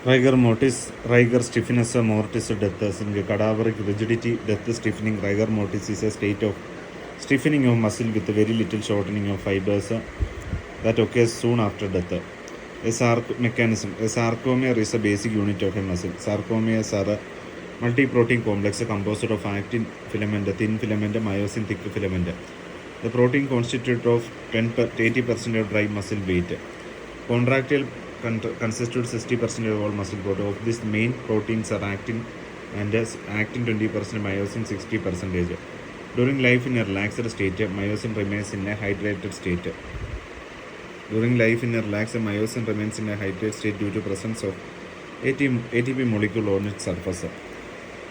Rigor mortis, rigor stiffness, mortis death, cadaveric rigidity, death stiffening. Rigor mortis is a state of stiffening of muscle with very little shortening of fibers that occurs soon after death. A mechanism. A sarcomere is a basic unit of a muscle. Sarcomeres are a multi-protein complex composed of actin filament, thin filament, myosin, thick filament. The protein constitutes of 80% of dry muscle weight. Contractile constitutes 60% of all muscle protein. Of this, main proteins are actin and actin 20%, myosin 60%. During life in a relaxed state, myosin remains in a hydrated state. During life in a relaxed, myosin remains in a hydrated state due to presence of ATP molecule on its surface.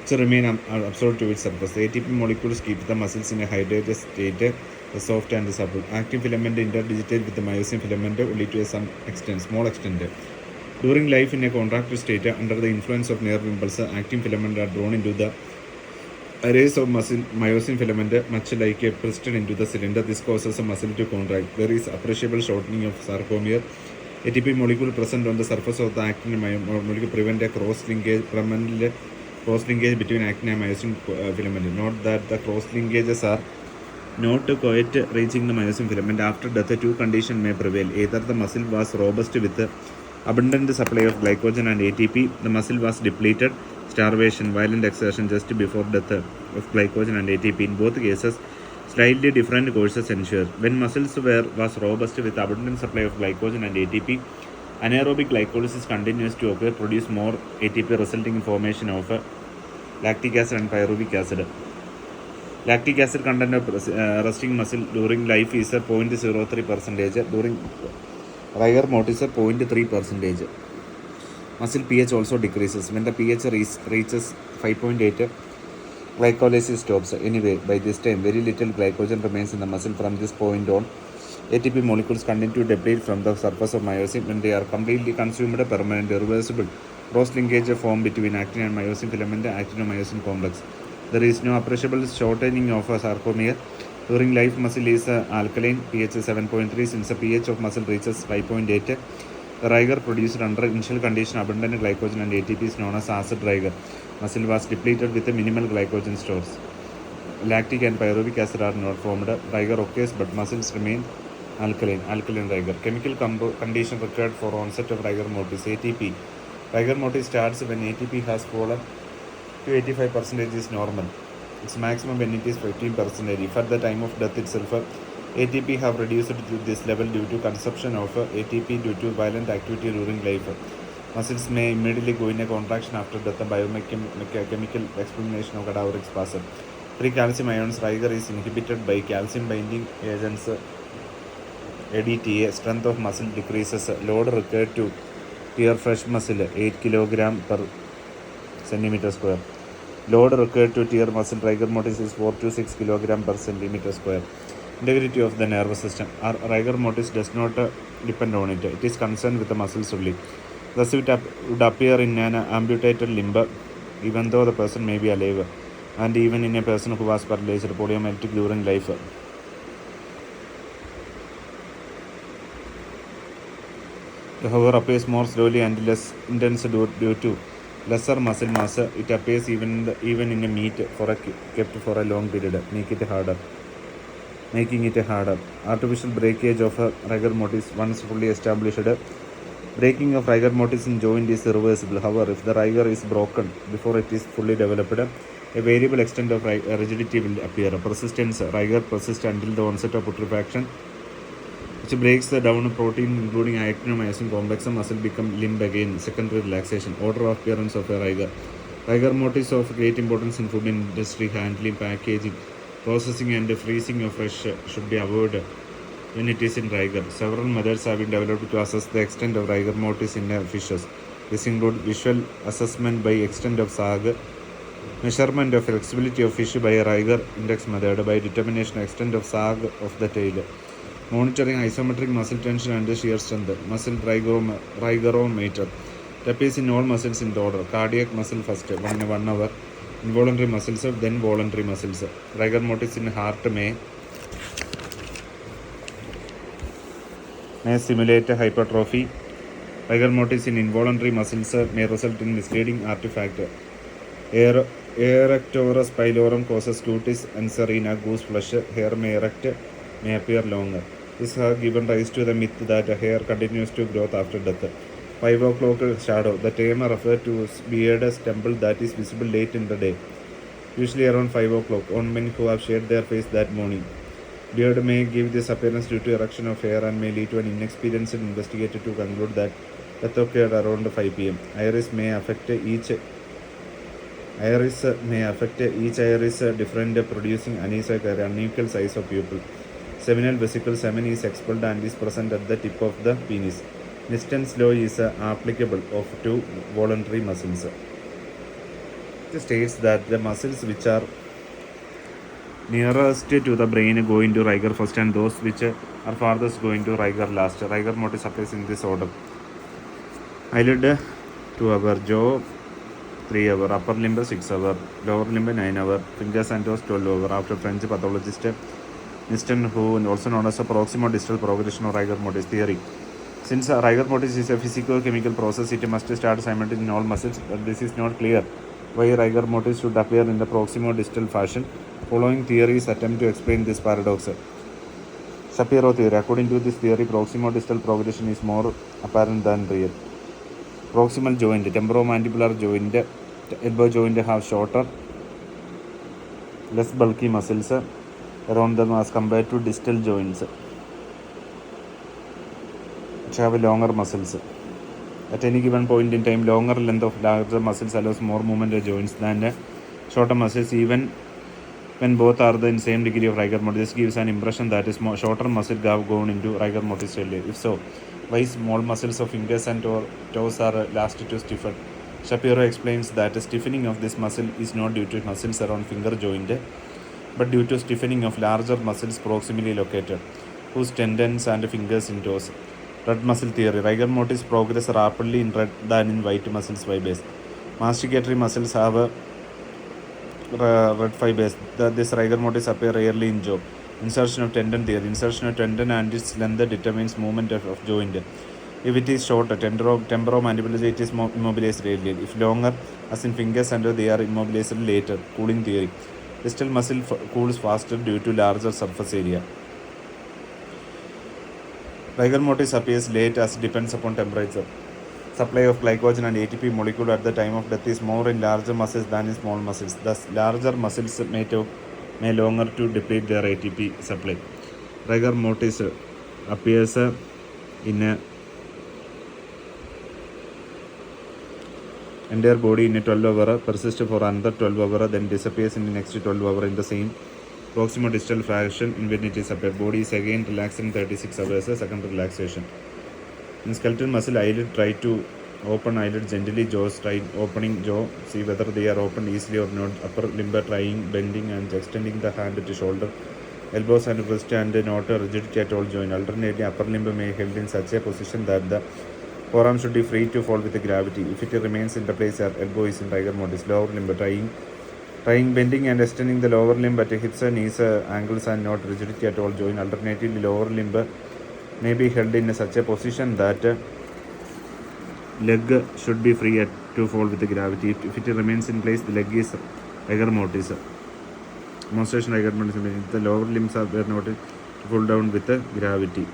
To remain absorbed to its surface. The ATP molecules keep the muscles in a hydrated state, soft and supple. Actin filament interdigitate with the myosin filament only to some extent, small extent. During life in a contracted state, under the influence of nerve impulse, actin filament are drawn into the arrays of myosin filament, much like a piston into the cylinder. This causes a muscle to contract. There is appreciable shortening of sarcomere. ATP molecule present on the surface of the actin molecule prevent a cross-linkage between actin and myosin filament. Note that the cross linkages are not quite reaching the myosin filament. After death, two conditions may prevail. Either the muscle was robust with abundant supply of glycogen and ATP, the muscle was depleted, starvation, violent exertion just before death of glycogen and ATP. In both cases, slightly different courses ensure. When muscles was robust with abundant supply of glycogen and ATP, anaerobic glycolysis continues to occur, produce more ATP, resulting in formation of lactic acid and pyruvic acid. Lactic acid content of resting muscle during life is 0.03%. During rigor mortis 0.3%. Muscle pH also decreases. When the pH reaches 5.8, glycolysis stops. Anyway, by this time, very little glycogen remains in the muscle. From this point on, ATP molecules continue to deplete from the surface of myosin. When they are completely consumed, permanent, irreversible cross-linkage form between actin and myosin filament, actin-myosin complex. There is no appreciable shortening of a sarcomere. During life, muscle is alkaline, pH 7.3. Since the pH of muscle reaches 5.8, the rigor produced under initial condition abundant glycogen and ATP is known as acid rigor. Muscle was depleted with minimal glycogen stores. Lactic and pyruvic acid are not formed. Rigor occurs, but muscles remain alkaline rigor. Chemical condition required for onset of rigor mortis. ATP. Rigor mortis starts when ATP has fallen to 85% is normal. Its maximum when it is 15%. If at the time of death itself, ATP have reduced to this level due to consumption of ATP due to violent activity during life. Muscles may immediately go in a contraction after death. Biochemical explanation of cadaveric spasm. Free calcium ions. Rigor is inhibited by calcium binding agents ADTA. Strength of muscle decreases. Load required to tear fresh muscle 8 kg per centimeter square. Load required to tear muscle rigor mortis is 4 to 6 kg per centimeter square. Integrity of the nervous system. Our rigor mortis does not depend on it. It is concerned with the muscles only. Thus, it would appear in an amputated limb, even though the person may be alive, and even in a person who was paralyzed, poliomyelitic during life. However, appears more slowly and less intense due to lesser muscle mass. It appears even in a meat kept for a long period, making it harder. Artificial breakage of rigor mortis once fully established. Breaking of rigor mortis in joint is irreversible. However, if the rigor is broken before it is fully developed, a variable extent of rigidity will appear. Persistence. Rigor persists until the onset of putrefaction, which breaks the down protein including actin and myosin complex. Muscle become limb again. Secondary relaxation. Order of appearance of a rigor. Rigor mortis of great importance in food industry. Handling, packaging, processing and freezing of fish should be avoided when it is in rigor. Several methods have been developed to assess the extent of rigor mortis in fishes. This include visual assessment by extent of sag, measurement of flexibility of fish by a rigor index method by determination of extent of sag of the tail, monitoring isometric muscle tension and shear strength, muscle rigorometer. It appears in all muscles in the order. Cardiac muscle first, 1 hour. Involuntary muscles, then voluntary muscles. Rigor mortis in heart may simulate hypertrophy Rigor mortis in involuntary muscles may result in misleading artifact. Erectorus pylorum causes cutis anserina, goose flesh. Hair may erect, may appear longer. This has given rise to the myth that hair continues to grow after death. 5 o'clock shadow. The term refers to bearded stubble that is visible late in the day, usually around 5 o'clock, on men who have shaved their face that morning. Beard may give this appearance due to erection of hair and may lead to an inexperienced investigator to conclude that death occurred around 5 p.m. Iris may affect each iris different, producing unequal size of pupil. Seminal vesicle semen is expelled and is present at the tip of the penis. Nistens law is applicable to voluntary muscles. It states that the muscles which are nearest to the brain go into rigor first and those which are farthest go into rigor last. Rigor mortis appears in this order. Eyelid 2 hour, jaw 3 hour, upper limb 6 hour, lower limb 9 hour, fingers and toes 12 hour. After French pathologist Niston, who also known as a proximo-distal progression of rigor mortis theory. Since rigor mortis is a physico-chemical process, it must start simultaneously in all muscles, but this is not clear why rigor mortis should appear in the proximo-distal fashion. Following theories attempt to explain this paradox. Shapiro theory. According to this theory, proximo-distal progression is more apparent than real. Proximal joint, temporomandibular joint, elbow joint have shorter, less bulky muscles around them as compared to distal joints, which have longer muscles. At any given point in time, longer length of larger muscles allows more movement of joints than shorter muscles, even when both are the same degree of rigor mortis. This gives an impression that shorter muscles have gone into rigor mortis early. If so, why small muscles of fingers and toes are last to stiffen? Shapiro explains that stiffening of this muscle is not due to muscles around finger joint, but due to stiffening of larger muscles proximally located, whose tendons and fingers in toes. Red muscle theory. Rigor mortis progress rapidly in red than in white muscles fibers. Masticatory muscles have red fibers. This rigor mortis appear rarely in jaw. Insertion of tendon theory. Insertion of tendon and its length determines movement of joint. If it is shorter, temporomandibular, it is immobilized rarely. If longer, as in fingers and they are immobilized later. Cooling theory. Distal muscle cools faster due to larger surface area. Rigor mortis appears late as it depends upon temperature. Supply of glycogen and ATP molecule at the time of death is more in larger muscles than in small muscles. Thus, larger muscles may longer to deplete their ATP supply. Rigor mortis appears in entire body in a 12 hour, persists for another 12 hour, then disappears in the next 12 hour in the same proximo-distal fashion in when it is appeared. Body is again relaxed in 36 hours, second relaxation. In skeletal muscle, eyelid try to open eyelid gently, jaws try opening jaw, see whether they are opened easily or not. Upper limb trying, bending and extending the hand to shoulder, elbows and wrist and not rigidity at all joint. Alternately, upper limb may be held in such a position that the forearm should be free to fall with the gravity. If it remains in the place, elbow is in rigor mortis. Lower limb trying, bending and extending the lower limb at hips, knees, ankles and not rigidity at all joint. Alternatively, lower limb may be held in such a position that leg should be free to fall with the gravity. If it remains in place, the leg is rigor mortis. Demonstration rigor mortis means the lower limbs are not to fall down with the gravity.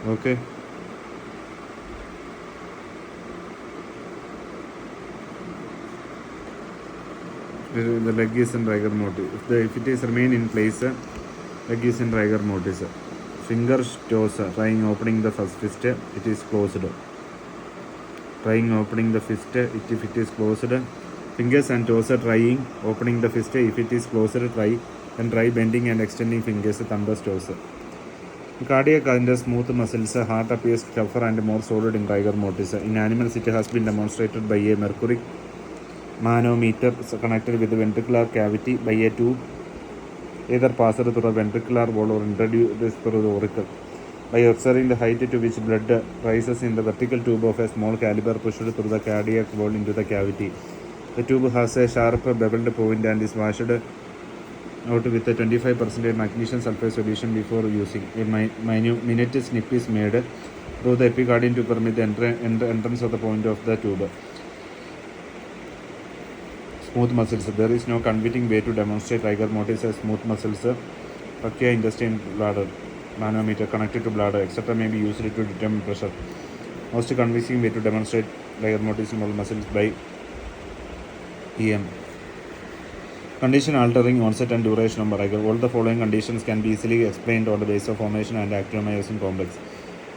Okay. The leg is in rigor mortis. If it is remain in place, leg is in rigor mortis. Finger toes trying opening the first fist, it is closed. Trying opening the fist, if it is closed. Fingers and toes trying opening the fist, if it is closed, try bending and extending fingers, thumbs, toes. Cardiac and smooth muscles, heart appears tougher and more solid in rigor mortis. In animals, it has been demonstrated by a mercury manometer connected with the ventricular cavity by a tube, either passed through the ventricular wall or introduced through the auricle. By observing the height to which blood rises in the vertical tube of a small caliber pushed through the cardiac wall into the cavity. The tube has a sharp beveled point and is washed out with a 25% magnesium sulfate solution before using. A minute snip is made through the epicardium to permit the entrance of the point of the tube. Smooth muscles. There is no convincing way to demonstrate rigor mortis as smooth muscles. Trachea, intestine, bladder, manometer connected to bladder, etc. may be used to determine pressure. Most convincing way to demonstrate rigor mortis in all muscles by EM. Condition altering onset and duration of rigor. All the following conditions can be easily explained on the basis of formation and actinomyosin complex.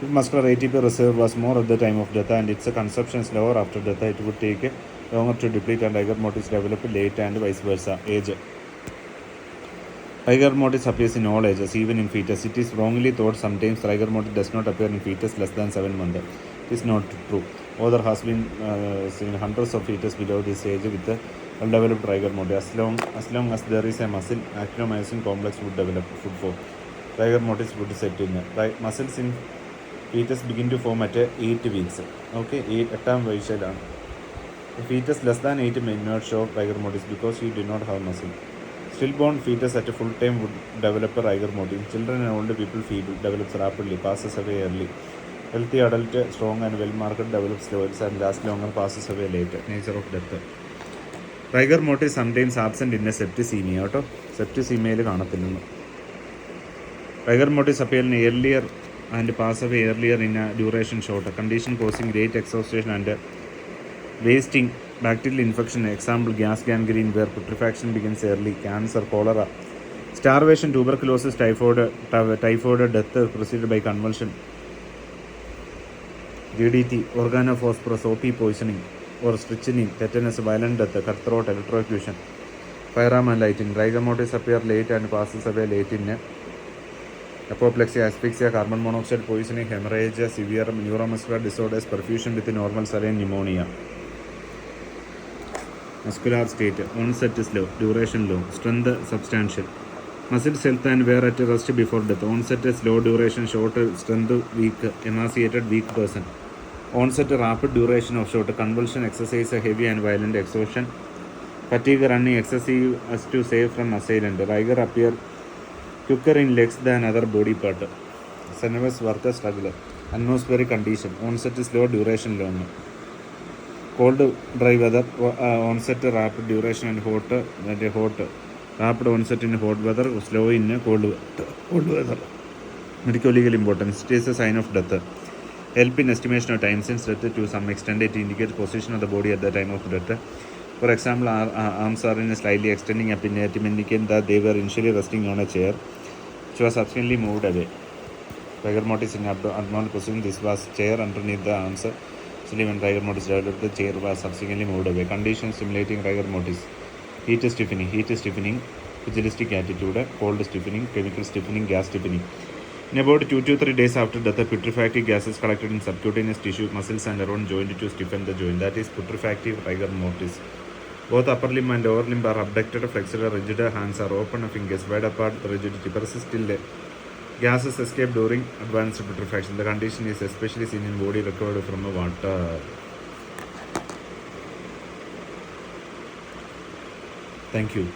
If muscular ATP reserve was more at the time of death and its consumption is lower after death, it would take longer to deplete and rigor mortis develop late and vice versa. Age. Rigor mortis appears in all ages, even in fetus. It is wrongly thought sometimes rigor mortis does not appear in fetus less than 7 months. It is not true. There has been seen hundreds of fetus below this age with a well-developed rigor mortis. As long as there is a muscle, actinomyosin complex would develop. Food form. Rigor mortis would set in. Muscles in fetus begin to form at 8 weeks. Okay, 8 weeks. A fetus less than 8 may not show rigor mortis because he did not have muscle. Stillborn fetus at a full time would develop a rigor mortis. Children and older people feeble, develops rapidly, passes away early. Healthy adult, strong and well-marked develops slower and lasts longer, passes away later. Nature of death. Rigor mortis sometimes absent in a septicemia. Septicemia. Rigor mortis appear earlier and pass away earlier in a duration short. A condition causing great exhaustion and wasting. Bacterial infection, example gas gangrene where putrefaction begins early, cancer, cholera, starvation, tuberculosis, typhoid death preceded by convulsion, DDT, organophosphorus, OP poisoning or strychnine, tetanus, violent death, cut throat, electrocution, firearm and lightning. Rigor mortis appear late and passes away late in apoplexy, asphyxia, carbon monoxide poisoning, hemorrhage, severe neuromuscular disorders, perfusion with normal saline, pneumonia. Muscular state, onset slow, duration low, strength substantial. Muscles health and wear at rest before death. Onset slow, duration short, strength weak, emaciated, weak person. Onset rapid, duration of short, convulsion, exercise, heavy and violent exhaustion. Fatigue, running excessive as to save from assailant. Rigor appear quicker in legs than other body part. Nervous worker struggle. Atmospheric condition. Onset slow, duration long. Cold, dry weather, onset rapid, duration and hot. Rapid onset in hot weather, slow in cold weather. Medical legal importance. It is a sign of death. Help in estimation of time since death to some extent. It indicates position of the body at the time of death. For example, arms are in slightly extending up in it to indicate that they were initially resting on a chair, which was subsequently moved away. Rigor mortis in abnormal position. This was chair underneath the arms. When rigor mortis developed, the chair was subsequently moved away. Conditions stimulating rigor mortis. Heat stiffening, pugilistic attitude, cold stiffening, chemical stiffening, gas stiffening. In about 2 to 3 days after death, putrefactive gases collected in subcutaneous tissue, muscles and around joint to stiffen the joint. That is putrefactive rigor mortis. Both upper limb and lower limb are abducted, flexed, rigid, hands are open, fingers wide apart, the rigidity persists till gases escape during advanced putrefaction. The condition is especially seen in body recovered from water. Thank you.